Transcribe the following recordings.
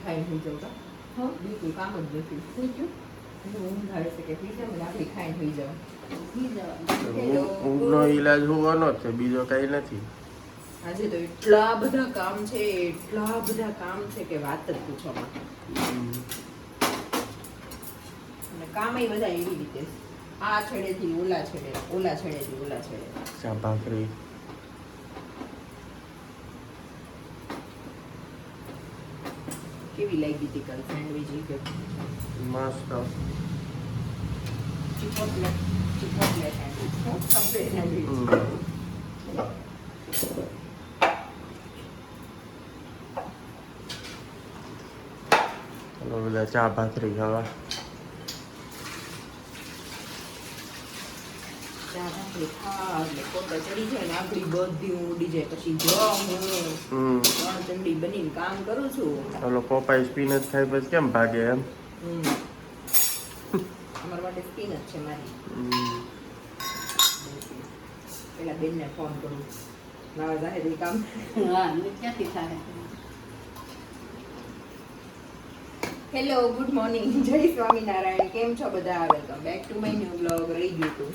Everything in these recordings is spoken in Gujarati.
ખાઈને થઈ જાવ હા બીજું કામ જ નથી થઈ ગયું ઊંઘ આવે છે કે થઈ જાય મને આપણી ખાઈને થઈ જાવ ઊંઘનો ઈલાજ હોવાનો છે બીજો કઈ નથી. આજે તો એટલા બધા કામ છે કે વાત જ પૂછવામાં. અને કામ બધા એવી રીતે આ છેડેથી ઓલા છેડે ઓલા છેડેથી ઓલા છેડે. ચા ભાખરી કેવી લાગી હતી કાલ સેન્ડવિચ કે મસ્ત ચિપોટલે સેન્ડવિચ સબવે સેન્ડવિચ. બધા ચા ભાખરી ખાવા. ચડી જાય ને આપડી બધી ઉડી જાય પછી ત્રણ ચંડી બનીને કામ કરું છું. ઓલો પોપાઈ સ્પિનચ ખાઈ પછી કેમ ભાગે એમ? અમારા માટે સ્પિનચ છે મારી. પેલા બેનને ફોન કરું નવા જાહેર કામ ક્યાંથી થાય. હેલો ગુડ મોર્નિંગ જય સ્વામિનારાયણ. કેમ છો બધા? Welcome back to my new blog. રહી ગયું તું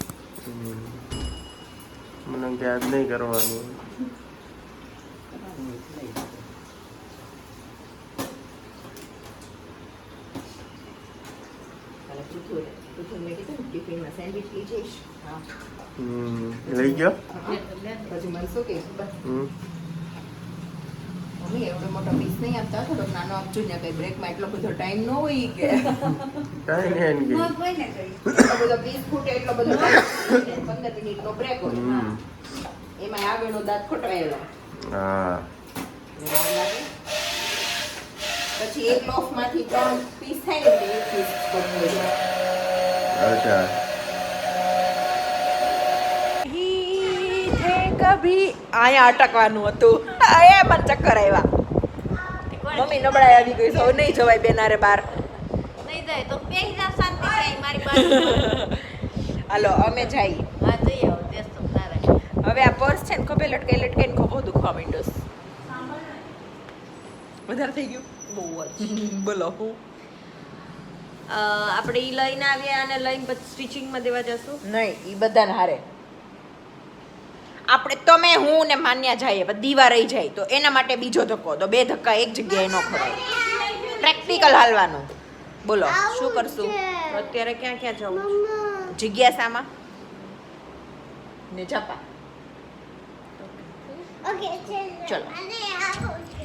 મને યાદ નહીં કરવાનું. લઈ ગયો પછી મને શું કે મમ્મી એવડો મોટો પીસ નહીં આપતા થોડોક નાનો આપજો ને કઈ બ્રેકમાં એટલો બધો ટાઈમ ન હોય કે કઈ નહીં એટલો બધો પીસ ફૂટે એટલો બધો 15 મિનિટનો બ્રેક હોય એમાં આગળનો દાંત ખોટવાયેલો. હા પછી એક લોફ માંથી 3 પીસ થાય ને એક પીસ કરવું. અચ્છા કભી આયા અટકવાનું હતું એ મને ચક્કર આવ્યા. મમ્મી નબળાઈ આવી ગઈ સૌ નહીં જવાય બેનારે બાર નહીં જાય તો બેહી જા શાંતિ થાય મારી પાસે. હાલો અમે જઈ હા જઈ આવો દેસ તો તારે. હવે આ પર્સ છે ને ખભે લટકાઈને ખભો દુખવા માંડ્યો છે. વધારે થઈ ગયું બહુ જ. બોલો હું આપણે ઈ લઈને આવ્યા અને લઈને પછી સ્ટિચિંગમાં દેવા જશું. નહીં ઈ બધાને હારે આપણે તમે હું ને માન્યા જઈએ પણ દીવા રહી જાય તો એના માટે બીજો ધક્કો તો 2 ધક્કા એક જગ્યાએ ન ખવાય. પ્રેક્ટિકલ હાલવાનું. બોલો શું કરશું અત્યારે? ક્યાં જવું? જિજ્ઞાસામાં ને જાપા. ચલો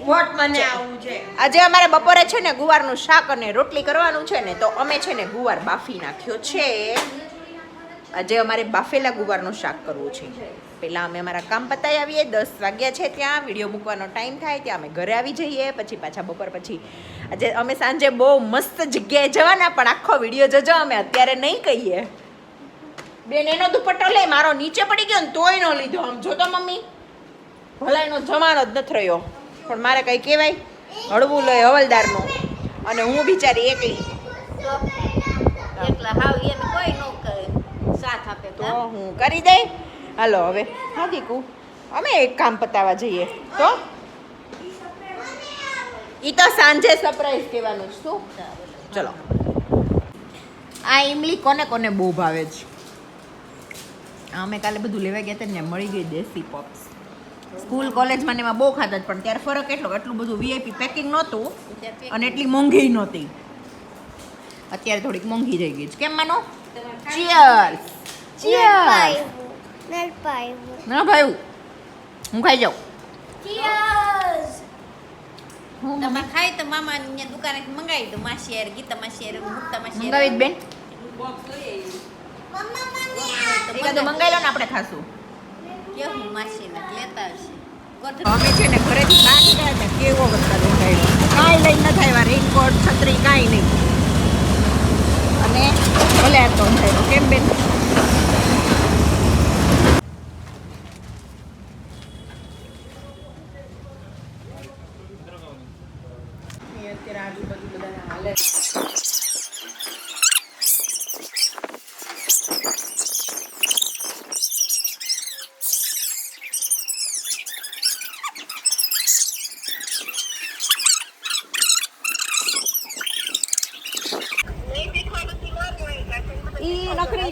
વોટ મને આવું છે. આજે અમારે બપોરે છે ને ગુવારનું શાક અને રોટલી કરવાનું છે ને તો અમે છે ને ગુવાર બાફી નાખ્યો છે. આજે અમારે બાફેલા ગુવારનું શાક કરવું છે. પહેલાં અમે અમારા કામ પતાવી આવીએ 10 વાગ્યા છે ત્યાં વિડીયો મૂકવાનો ટાઈમ થાય ત્યાં અમે ઘરે આવી જઈએ પછી પાછા બપોર પછી આજે અમે સાંજે બહુ મસ્ત જગ્યાએ જવાના પણ આખો વિડીયો જોજો અમે અત્યારે નહીં કહીએ. બેન એનો દુપટ્ટો લે મારો નીચે પડી ગયો ને તોય ન લીધો. આમ જોતો મમ્મી ભલાઈનો જમાનો જ નથી રહ્યો પણ મારે કંઈ કહેવાય હળવું લે હવલદારનું અને હું બિચારી એકલી એકલા હાવ એને કોઈ નો કરે સાથ આપે તો હું કરી દઈ. હાલો હવે હા દીકુ અમે એક કામ પતાવવા જઈએ તો ઈ તો સાંજે સરપ્રાઈઝ કહેવાનું છે. શું ચલો આ ઇમલી કોને કોને બહુ ભાવે છે? અમે કાલે બધું લેવા ગયા હતા ને મળી ગઈ દેશી પોપ્સ. સ્કૂલ કોલેજમાં ને એમાં બહુ ખાતા પણ ત્યારે ફરક એટલું બધું વીઆઈપી પેકિંગ નહોતું અને એટલી મોંઘી નહોતી. અત્યારે થોડીક મોંઘી થઈ ગઈ છે. કેમ માનો? Cheers cheers. ના ભાઈ હું ખાઈ જાઉં. તમે ખાઈ તો મામા ની દુકાનેથી મંગાવી દો. માશિયાર ગીતા માશિયાર મુક્તા માશિયાર મંગાવી જ બેન એકાદું મંગાવી લો ને આપણે ખાશું. કેવું માશિયાર લેતા હશે. અમે છે ને ઘરેથી બહાર નીકળ્યા ને કેવો વરસાદ દેખાયો. કાંઈ લઈને ન થાય રેનકોટ છત્રી કાંઈ નહીં અને ભલે આ તો થાય કેમ બેન? અત્યારે આજુબાજુ બધાને હાલે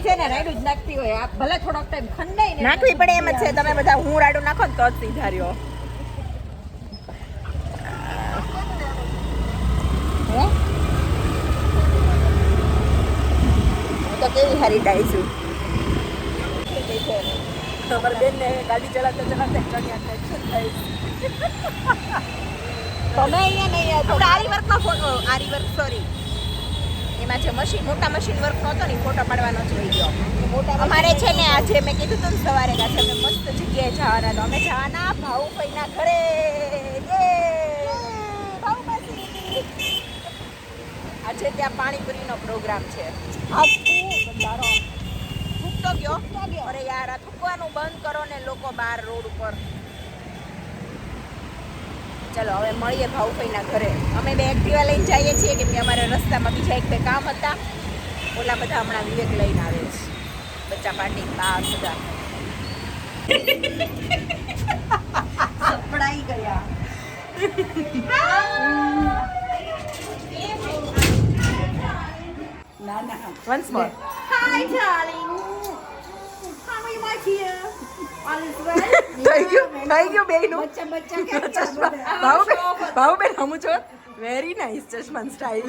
છે ને રાયડું જ નાખતી હોય આ ભલે થોડોક ટાઈમ ખંડાઈ ને નાખવી પડે એમ જ છે. તમે બધા હું રાડું નાખો ને તો જ સીધા રહ્યો. હું તો કેવી હારી ડાઈ છું. તમારી બેનને ગાડી ચલાવતા ચલાવતા ચણિયા ટેન્શન થાય. તમે અહીંયા નહીં આપણે આરી વર્કનો ફોટો આરી વર્ક સોરી એમાં જે મશીન મોટા મશીન વર્ક નહોતો ને ફોટો પાડવાનો જ રહી ગયો. અમારે છે ને આજે મેં કીધું હતું ને સવારે કે આજે અમે મસ્ત જગ્યાએ જવાના તો અમે જવાના ભાઉભાઈના ઘરે. આજે ત્યાં પાણીપુરીનો પ્રોગ્રામ છે. થૂકતો ગયો. અરે યાર આ થૂકવાનું બંધ કરો ને લોકો બહાર રોડ ઉપર. ચલો હવે મળીએ ભાઉભાઈના ઘરે. અમે બે એક્ટિવા લઈને જઈએ છીએ કેમ કે અમારે રસ્તામાં બીજા એક બે કામ હતા. ઓલા બધા હમણાં વિવેક લઈને આવે છે. બચ્ચા પાર્ટી બા બધા સપડાઈ ગયા. ના ના once more. Hi darling. How are you my dear? All is well? થઈ ગયું બેયનું. બચ્ચા બચ્ચા કેમ ચશ્મા ભાઉબેન હમું છો. વેરી નાઇસ ચશ્મા સ્ટાઇલ.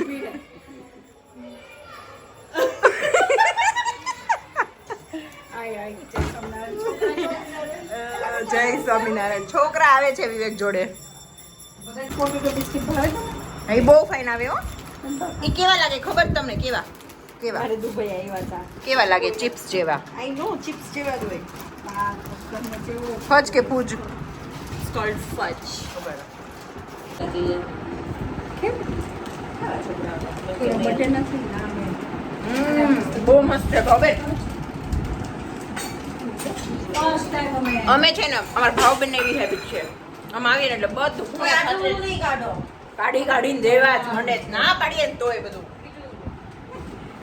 જય સ્વામિનારાયણ. છોકરા આવે છે વિવેક જોડે. અહીં બહુ ફાઇન આવે હો. એ કેવા લાગે ખબર તમને? કેવા કેવા મારે દુબઈ આવ્યા હતા. કેવા લાગે? ચિપ્સ જેવા. આઈ નો ચિપ્સ જેવા જ હોય. હા ઘરનો જેવો ફજ કે પૂજ? સ્કોલ્ડ ફજ. કેમ બટે નથી ના મેં બહુ મસ્ત છે ભાઉબેન. ફર્સ્ટ ટાઈમ અમે છે ને અમારા ભાવબેન ને એવી હેબિટ છે આમ આવીએ ને એટલે બધું નહીં કાઢો. કાઢી કાઢીને દેવા જ મંડે. ના પાડીએ ને તોય બધું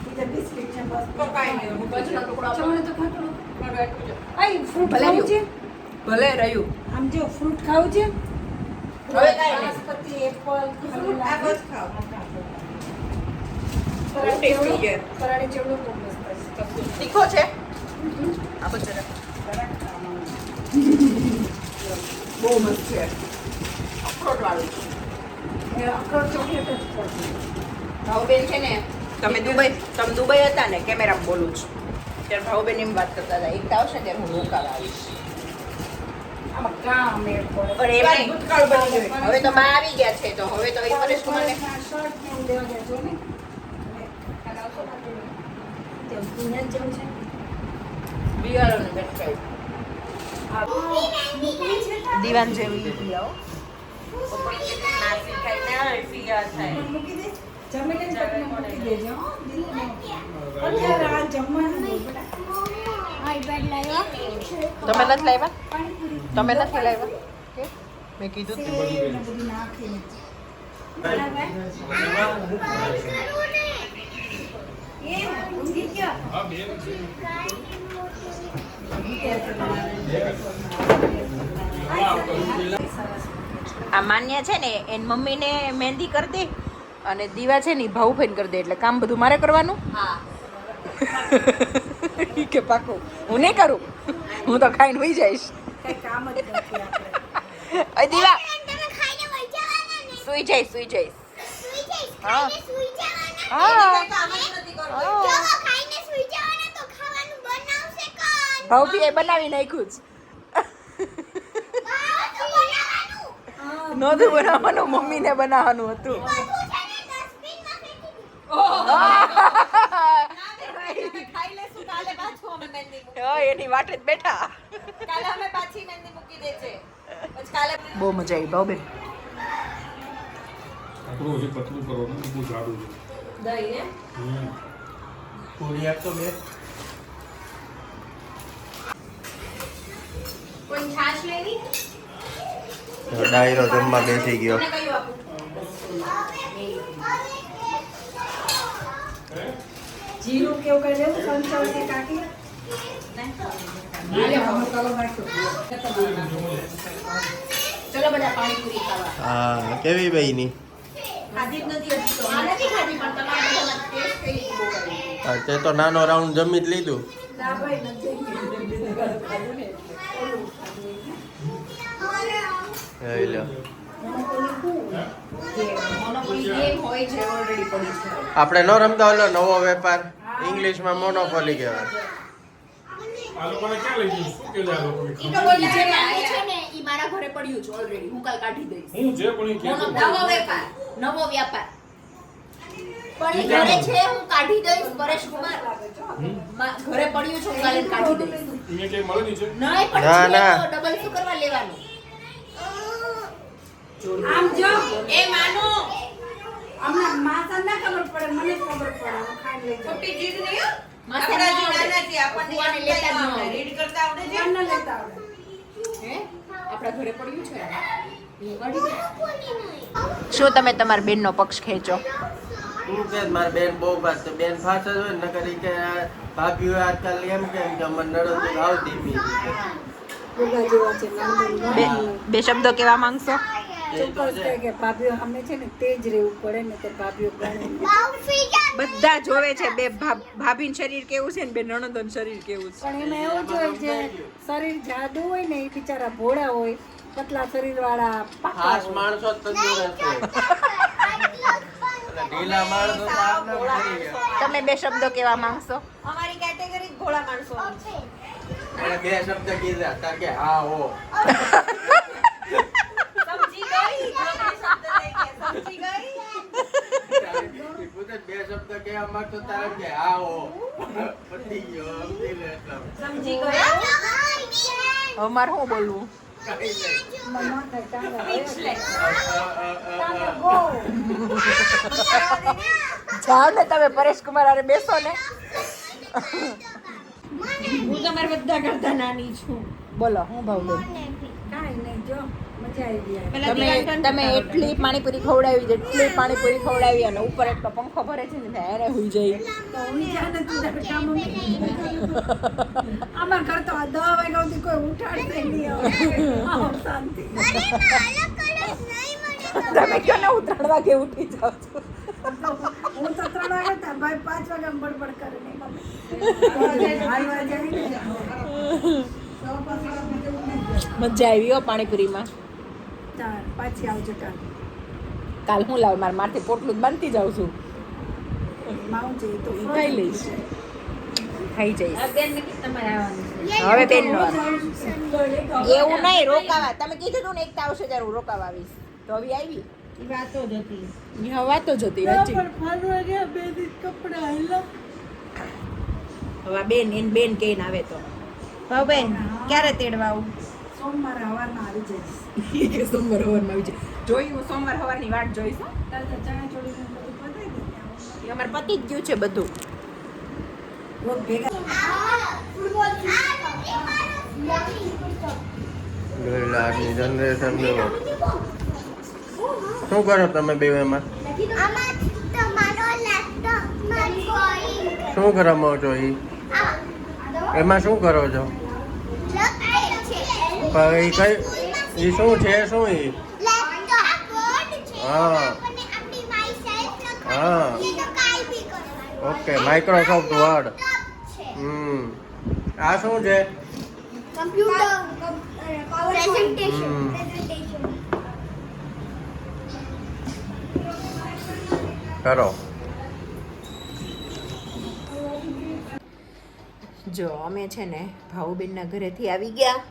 બીજા બિસ્કિટ છે બસ. કપાઈ નહીં. હું કચ્છનો ટુકડો આપો. ચમણે તો ખાતો આઈ ફ્રૂટ ભલે ખાવું છે. ભલે રહ્યું. આમ જો ફ્રૂટ ખાવું છે. હવે કાંઈ નહીં. નાશપતિ એપલ આ બસ ખાઓ. ટેસ્ટી છે. કરાડી ચેવડો બહુ મસ્ત છે. તીખો છે આપો જરા. બહુ મસ્ત છે. અખરોટ વાળું. એ અખરોટ ચોકલેટ જ પડશે. ભાવબેન છે ને તમે દુબઈ હતા ને કેમેરામાં બોલું છું ત્યારે ભાવબેન એમ વાત કરતા હતા એક આવશે ને ત્યારે હું રોકાવા આવીશ. આમાં કામ મેળ પડે. પણ એમાં ભૂતકાળ બની ગયું. હવે તો બા આવી ગયા છે તો હવે તો એ પરેશ કુમારને શર્ટ ને એવું દેવા ગયા છો ને. તેમ પુણ્ય જેવું છે. બિયારણ બેઠાઈ દીવાન જેવી લીધી આવો. નાસી ખાઈને આવે ફિયા થાય. મૂકી દે. જમીને જ પટને મૂકી દેજો હો. અત્યારે આ જમવાનું નહીં બેટા. તમે નથી લાવ્યા? પાણીપુરી. તમે નથી લાવ્યા? કે મેં કીધું તું. સેવ ને બધું નાખીને. આ માન્ય છે ને એની મમ્મીને મહેંદી કરી દે અને દીવા છે ને ભાઉભાઈને કરી દે એટલે કામ બધું મારે કરવાનું. કે પાકું હું નહીં કરું. હું તો ખાઈને હોઈ જઈશ. કઈ કામ જ નથી આપણે. અ દીવા સુઈ જઈશ હા ભાઉભી એ બનાવી નાખ્યું જ. નહોતું બનાવવાનું મમ્મીને બનાવવાનું હતું. એની વાટે જ બેઠા. બહુ મજા આવી ભાઉબેન. પતલું છે પતલું કરવાનું બહુ સારું છે પૂરી આપતો બે. ડાયરો જમવા બેસી ગયો. જીરું કેવું કઈ લેવું સંચળ કે કાકી. ચલો બધા પાણીપુરી ખાવા. હા કેવી બહેની? ખાધી જ નથી હજી તો. આ નથી ખાધી પણ તમારા બધામાં ટેસ્ટ કઈ રીતે બહુ કરી. હા, તે તો નાનો રાઉન્ડ જમી જ લીધું. ના ભાઈ નથી ખાધું ને લઈ લો. જે મોનોપોલી ગેમ હોય છે ઓલરેડી પડી છે. આપણે ન રમતા ઓલો નવો વેપાર ઇંગ્લિશમાં મોનોપોલી કહેવાય. આ લોકોને ક્યાં લઈ જઈશ? શું કે છે આ લોકોને? ઈ તો બોલી જે આયા છે ને ઈ મારા ઘરે પડ્યું છે ઓલરેડી. હું કાલ કાઢી દઈશ. હું જે પણ ઈ કહેતો. નવો વેપાર, નવો વ્યાપાર. પણ ઈ ઘરે છે હું કાઢી દઈશ પરેશ કુમાર. ઘરે પડ્યું છે હું કાલે કાઢી દઈશ. અહીંયા ક્યાંય મળે નહીં છે? નહીં પણ ના, છે ના. તો ડબલ શું કરવા લેવાનું? આમ જો એ માનો અમને માસા ના ખબર પડે મને ખબર પડે હું ખાઈ લઈ જાઉં ખોટી જીદ નહીં હો. આપણા આપણા જેવા જેવા નથી, આપણને ભગવાનને લેતા જ ન આવડે. આવડે. રીડ કરતા આવડે છે? કોણ ન લેતા આવડે હે? આપણા ઘરે પડ્યું છે હું કાઢી દઈશ. શું તમે તમારા બેનનો પક્ષ ખેંચો? તું કે મારી બેન બહુ વાત તો બેન ફાસ જ હોય ને નકર ઈ કે આ ભાભીઓ આજકાલ એમ કેમ કે અમને નડોતી આવતી બી. ભૂગા જેવા છે નાનું બે શબ્દો કેવા માંગશો? એ તો ચોક્કસ છે. કહે કે ભાભીઓ અમે છે ને તેજ રહેવું પડે ને તો ભાભીઓ ગણે બધા જોવે છે બે ભાભીનું શરીર કેવું છે ને બે નણંદોનું શરીર કેવું છે. પણ એમાં એવું જ હોય જે શરીર જાડુ હોય ને એ બિચારા ભોળા હોય પતલા શરીર વાળા પાકા ખાસ હોય. માણસો જ તંદુરસ્ત હોય. એટલે ઢીલા માણસો તો આમને જ મરી ગયા. તમે બે શબ્દો કેવા માંગશો? અમારી કેટેગરી ઘોડા માણસો એને બે શબ્દ કીધા તા કે હા હો. સમજી ગઈ જો બે શબ્દ લઈ ગયા સમજી ગઈ તારે પોતે બે શબ્દ કહેવા માંગતો તારે કે હા હો. પતી ગયો સમજી લે એટલે. સમજી ગયા હવે મારે શું બોલવું? કાંઈ નહીં. મમ્મા થાય ચાંગા Speechless. ગો જાઓ ને તમે પરેશ કુમાર હારે બેસો ને. હું તમારા બધા કરતા નાની છું બોલો હું ભાવ લો. કાંઈ નહીં જો મજા આવી ગઈ પેલા તમે તમે એટલી પાણીપુરી ખવડાવી જેટલી પાણીપુરી ખવડાવી અને ઉપર એટલો પંખો ભરે છે ને એને હુઈ જાય. તો હું જ્યાં નથી તારે કામ અમાર ઘર તો આ 10 વાગ્યા સુધી કોઈ ઉઠાડશે નહીં હવે. શાંતિ તમે કયો ને હું 3 વાગે ઉઠી જાઉં છું. હું તો 3 વાગે હતા ભાઈ 5 વાગે બડબડ કરે નહીં મમ્મી હાલવા જાય ને મજા આવી હો પાણીપુરીમાં. ચાલ પાછી આવજો કાલ કાલ હું લાવ મારા માથે પોટલું જ બાંધતી જાઉં છું. માઉં છે તો ખાઈ લઈશ, ખાઈ જઈશ. બેન ને કીધું તમારે આવવાનું છે હવે બેન નો એવું નહીં રોકાવા. તમે કીધું તું ને એકતા આવશે ત્યારે હું રોકાવા આવીશ. તો હવે આવી એ વાતો જ હતી અહીંયા વાતો જ હતી હજી. ફરવા ગયા 2 દિવસ કપડા હાલ્યા હવે આ બેન એન બેન કહીને આવે તો ભાવ બેન ક્યારે તેડવા આવું સોમવારે હવારમાં આવી જઈશ સોમવાર હવારમાં આવી જાય. જોઈ હું સોમવાર હવારની વાટ જોઈશ હો. તારે તો ચણા ચોળીને બધું પતાવી દે એ અમારે પતી જ ગયું છે બધું. લોક ભેગા જોઈ લે આજની જનરેશન જુઓ. શું કરો તમે બે એમાં? શું રમો છો ઈ? એમાં શું કરો છો? પણ ઈ કઈ ઈ શું છે શું ઈ? હા હા ઓકે માઇક્રોસોફ્ટ વર્ડ. આ શું છે? કરો. જો અમે છે ને ભાઉબેનના ઘરેથી આવી ગયા.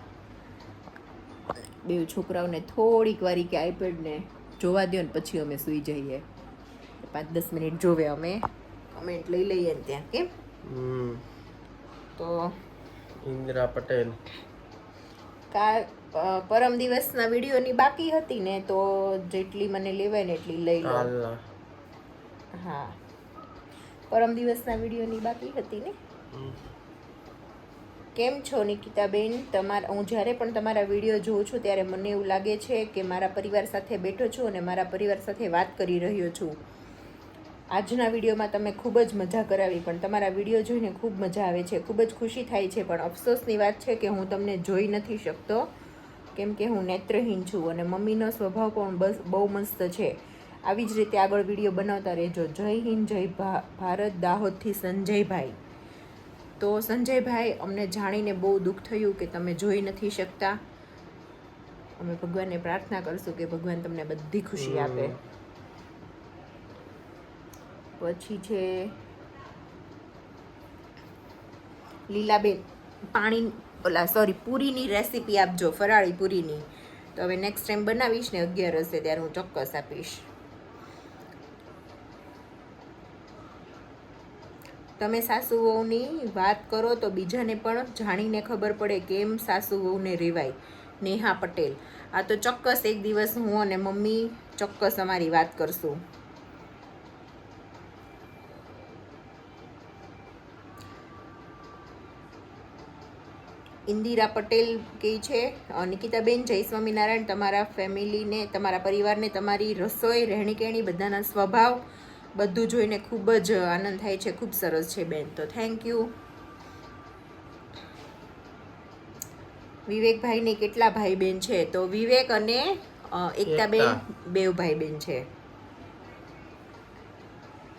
બે છોકરાઓને થોડીક વારી કે આઈપેડને જોવા દો ને પછી અમે સૂઈ જઈએ. 5-10 મિનિટ જોવે અમે કમેન્ટ લઈ લઈએ ને ત્યાં કેમ. તો ઇન્દિરા પટેલ. પરમ દિવસના વિડીયોની બાકી હતી ને તો જેટલી મને લેવાય ને એટલી લઈ લો. કાલના. હા પરમ દિવસના વિડીયોની બાકી હતી ને. કેમ છો નિકિતાબેન? હું જ્યારે પણ તમારા વિડીયો જોઉં છું ત્યારે મને એવું લાગે છે કે મારા પરિવાર સાથે બેઠો છું અને મારા પરિવાર સાથે વાત કરી રહ્યો છું. આજના વિડીયોમાં તમે ખૂબ જ મજા કરાવી, પણ તમારા વિડીયો જોઈને ખૂબ મજા આવે છે, ખૂબ જ ખુશી થાય છે. પણ અફસોસની વાત છે કે હું તમને જોઈ નથી શકતો કેમ કે હું નેત્રહીન છું અને મમ્મીનો સ્વભાવ પણ બહુ મસ્ત છે. આવી જ રીતે આગળ વિડીયો બનાવતા રહેજો. જય હિન્દ, જય ભારત. દાહોદથી સંજયભાઈ. તો સંજયભાઈ, અમને જાણીને બહુ દુઃખ થયું કે તમે જોઈ નથી શકતા. અમે ભગવાનને પ્રાર્થના કરશું કે ભગવાન તમને બધી ખુશી આપે. પછી છે લીલાબેન, પૂરીની રેસીપી આપજો, ફરાળી પૂરીની. તો હવે નેક્સ્ટ ટાઈમ બનાવીશ ને 11 હશે ત્યારે હું ચોક્કસ આપીશ. તમે સાસુ વહુની વાત કરો તો બીજાને પણ જાણીને ખબર પડે કેમ સાસુ વહુને રેવાય. નેહા પટેલ. આ તો ચોક્કસ એક દિવસ હું અને મમ્મી ચોક્કસ અમારી વાત કરશું. ઇન્દિરા પટેલ કહે છે નિકિતાબેન, જય સ્વામિનારાયણ. તમારા ફેમિલીને, તમારા પરિવારને તમારી રસોઈ, રહેણી કહેણી, બધાના સ્વભાવ બધું જોઈને ખૂબ જ આનંદ થાય છે. ખૂબ સરસ છે બેન. તો થેન્ક યુ. વિવેકભાઈને કેટલા ભાઈ બહેન છે? તો વિવેક અને એકતાબેન બે ભાઈ બહેન છે.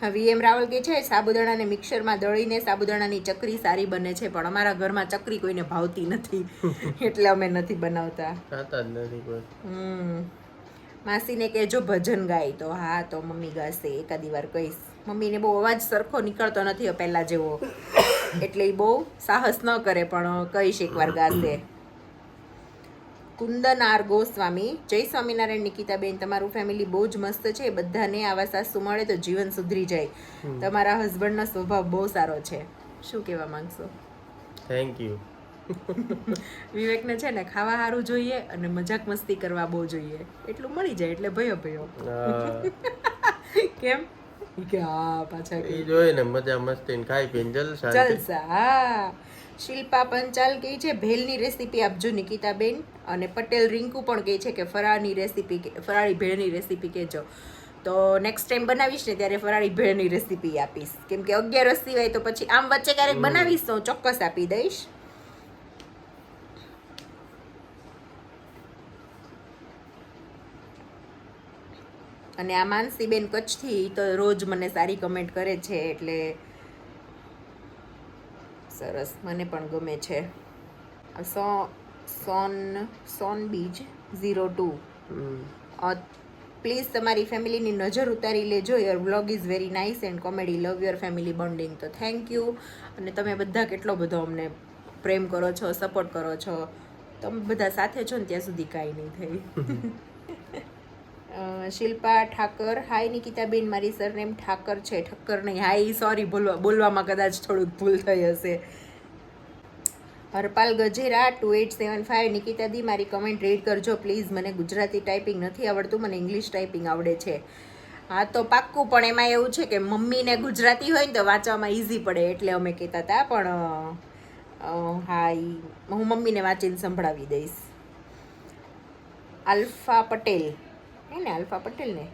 હા, VM રાવલ કે છે સાબુદાણાને મિક્સરમાં દળીને સાબુદાણાની ચકરી સારી બને છે, પણ અમારા ઘરમાં ચકરી કોઈને ભાવતી નથી એટલે અમે નથી બનાવતા. ખાતા જ નથી કોઈ. માસીને કહેજો ભજન ગાય. તો હા, તો મમ્મી ગાશે, એકાદી વાર કહીશ. મમ્મીને બહુ અવાજ સરખો નીકળતો નથી પહેલા જેવો, એટલે એ બહુ સાહસ ન કરે, પણ કહીશ એકવાર ગાશે. કુંદન આર ગોસ્વામી, જય સ્વામિનારાયણ. નિકિતાબેન, તમારું ફેમિલી બહુ જ મસ્ત છે. બધાને આવા સાસુ મળે તો જીવન સુધરી જાય. તમારા હસબન્ડનો સ્વભાવ બહુ સારો છે. શું કહેવા માંગશો? Thank you. વિવેકને છે ને ખાવા સારું જોઈએ અને મજાક મસ્તી કરવા બહુ જોઈએ. એટલું મળી જાય એટલે ભયો ભયો. કેમ કે હા, પાછા એ જોઈએ ને મજા મસ્તી ને ખાઈ પીને જલસા. હા. શિલ્પા પંચાલ કહે છે ભેલની રેસીપી આપજો નિકિતાબેન. અને પટેલ રિંકુ પણ કહે છે કે ફરાળની રેસીપી, ફરાળી ભેળની રેસીપી કહેજો. તો નેક્સ્ટ ટાઈમ બનાવીશ ને ત્યારે ફરાળી ભેળની રેસીપી આપીશ, કેમ કે 11 સિવાય તો પછી આમ વચ્ચે ક્યારેક બનાવીશ તો ચોક્કસ આપી દઈશ. અને આ માનસીબેન કચ્છથી તો રોજ મને સારી કમેન્ટ કરે છે, એટલે સરસ, મને પણ ગમે છે. સોન બીજ 02, પ્લીઝ તમારી ફેમિલીની નજર ઉતારી લેજો. Your vlog is very nice and comedy. Love your family bonding. તો થેન્ક યુ. અને તમે બધા કેટલો બધો અમને પ્રેમ કરો છો, સપોર્ટ કરો છો. તમે બધા સાથે છો ને ત્યાં સુધી કાંઈ નહીં થઈ. શિલ્પા ઠાકર, હાય નિકિતાબેન, મારી સરનેમ ઠાકર છે, ઠક્કર નહીં. હાય, સોરી, બોલવામાં કદાચ થોડુંક ભૂલ થઈ હશે. હરપાલ ગજેરા 2875, નિકિતા દી મારી કમેન્ટ રીડ કરજો પ્લીઝ. મને ગુજરાતી ટાઈપિંગ નથી આવડતું, મને ઇંગ્લિશ ટાઈપિંગ આવડે છે. હા, તો પાક્કું. પણ એમાં એવું છે કે મમ્મીને ગુજરાતી હોય ને તો વાંચવામાં ઇઝી પડે, એટલે અમે કહેતા હતા. પણ હા, હું મમ્મીને વાંચીને સંભળાવી દઈશ. આલ્ફા પટેલ, ને આલ્ફા પટેલ ને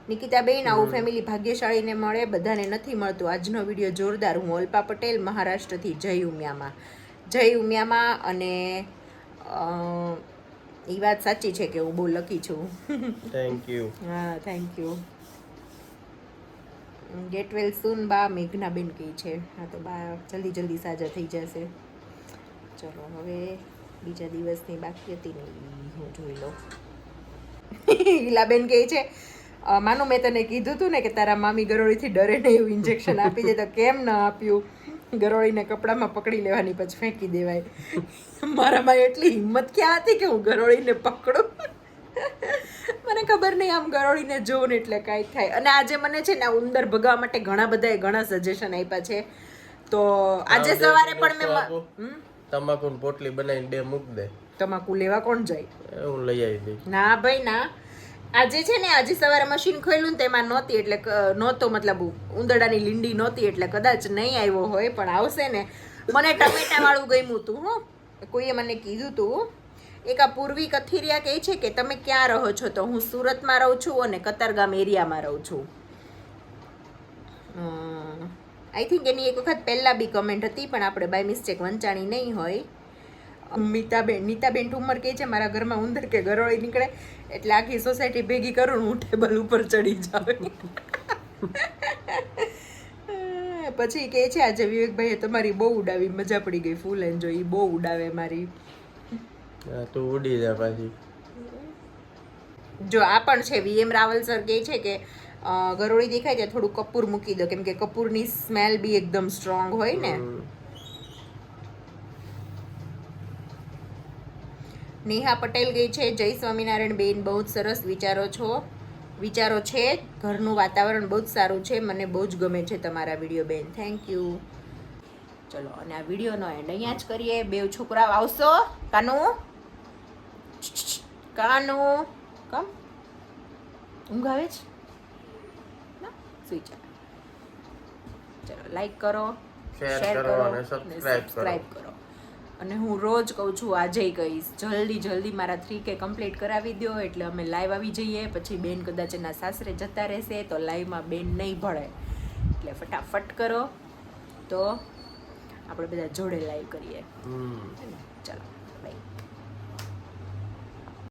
નિકિતાબેન, આવું ફેમિલી ભાગ્યશાળીને મળે, બધાને નથી મળતું. આજનો વિડીયો જોરદાર. હું અલ્પા પટેલ, મહારાષ્ટ્રથી. જય ઉમિયામાં. જય ઉમિયામાં. અને એ વાત સાચી છે કે હું બહુ લકી છું. Thank you. હા, થેન્ક યુ. ગેટ વેલ સૂન બા, મેઘનાબેન કહી છે. હા, તો બા જલ્દી સાજા થઈ જશે. ચલો, હવે બીજા દિવસની બાકી હતી ને હું જોઈ લઉં. ઈલાબેન કહે છે માનું મેં તને કીધું હતું ને કે તારા મામી ગરોળીથી ડરે ને એવું ઇન્જેક્શન આપી દે, તો કેમ ન આપ્યું? ગરોળીને કપડામાં પકડી લેવાની પછી ફેંકી દેવાય. મારામાં એટલી હિંમત ક્યાં હતી કે હું ગરોળીને પકડું? મને ખબર નહીં, આમ ગરોળીને જોઉં ને એટલે કાંઈ થાય. અને આજે મને છે ને ઉંદર ભગાવવા માટે ઘણા સજેશન આપ્યા છે. તો આજે સવારે પણ મેં તમાકુની પોટલી બનાવીને 2 મૂક દે. તમાકુ લેવા કોણ જાય? હું લઈ આવી દઈશ. ના ભાઈ ના. આજે છે ને, આજે સવારે મશીન ખોલ્યું ને તેમાં નહોતી, એટલે નહોતો, મતલબ ઉંદરડાની લીંડી નહોતી, એટલે કદાચ નહીં આવ્યો હોય, પણ આવશે ને. મને ટમેટા વાળું ગમ્યું હતું. હો, કોઈએ મને કીધું હતું. એક આ પૂર્વી કથિરિયા કહે છે કે તમે ક્યાં રહો છો? તો હું સુરતમાં રહું છું અને કતારગામ એરિયામાં રહું છું. આઈ થિંક એની એક વખત પહેલાં બી કમેન્ટ હતી, પણ આપણે બાય મિસ્ટેક વંચાણી નહીં હોય. નીતાબેન ઠુમર કહે છે મારા ઘરમાં ઉંદર કે ગરોળી નીકળે એટલે આખી સોસાયટી ભેગી કરું હું ટેબલ ઉપર ચડી જાઉં. પછી કહે છે આજે વિવેકભાઈએ તમારી બહુ ઉડાવી, મજા પડી ગઈ, ફૂલ એન્જોય. બહુ ઉડાવે મારી. તું ઉડી જા પાછી. જો આ પણ છે VM રાવલ સર કહે છે કે ગરોળી દેખાય છે થોડું કપૂર મૂકી દો, કેમ કે કપૂરની સ્મેલ બી એકદમ સ્ટ્રોંગ હોય ને. નેહા પટેલ ગઈ છે જય સ્વામિનારાયણ બેન, બહુ જ સરસ વિચારો છે, ઘરનું વાતાવરણ બહુ જ સારું છે, મને બહુ જ ગમે છે તમારા વિડીયો બેન, થેન્ક યુ. ચલો અને આ વિડીયોનો એન્ડ અહીંયા જ કરીએ. બે છોકરાઓ આવશો? કાનું કમ ઊંઘ આવે છે ના? સુઈ ચાલો. ચલો લાઈક કરો, શેર કરો અને સબસ્ક્રાઇબ કરો. અને હું રોજ કહું છું, આજે કહીશ, જલ્દી મારા 3K કમ્પ્લીટ કરાવી દો એટલે અમે લાઈવ આવી જઈએ. પછી બેન કદાચ એના સાસરે જતા રહેશે તો લાઈવમાં બેન નહીં ભળે, એટલે ફટાફટ કરો તો આપણે બધા જોડે લાઈવ કરીએ. ચાલો બાય.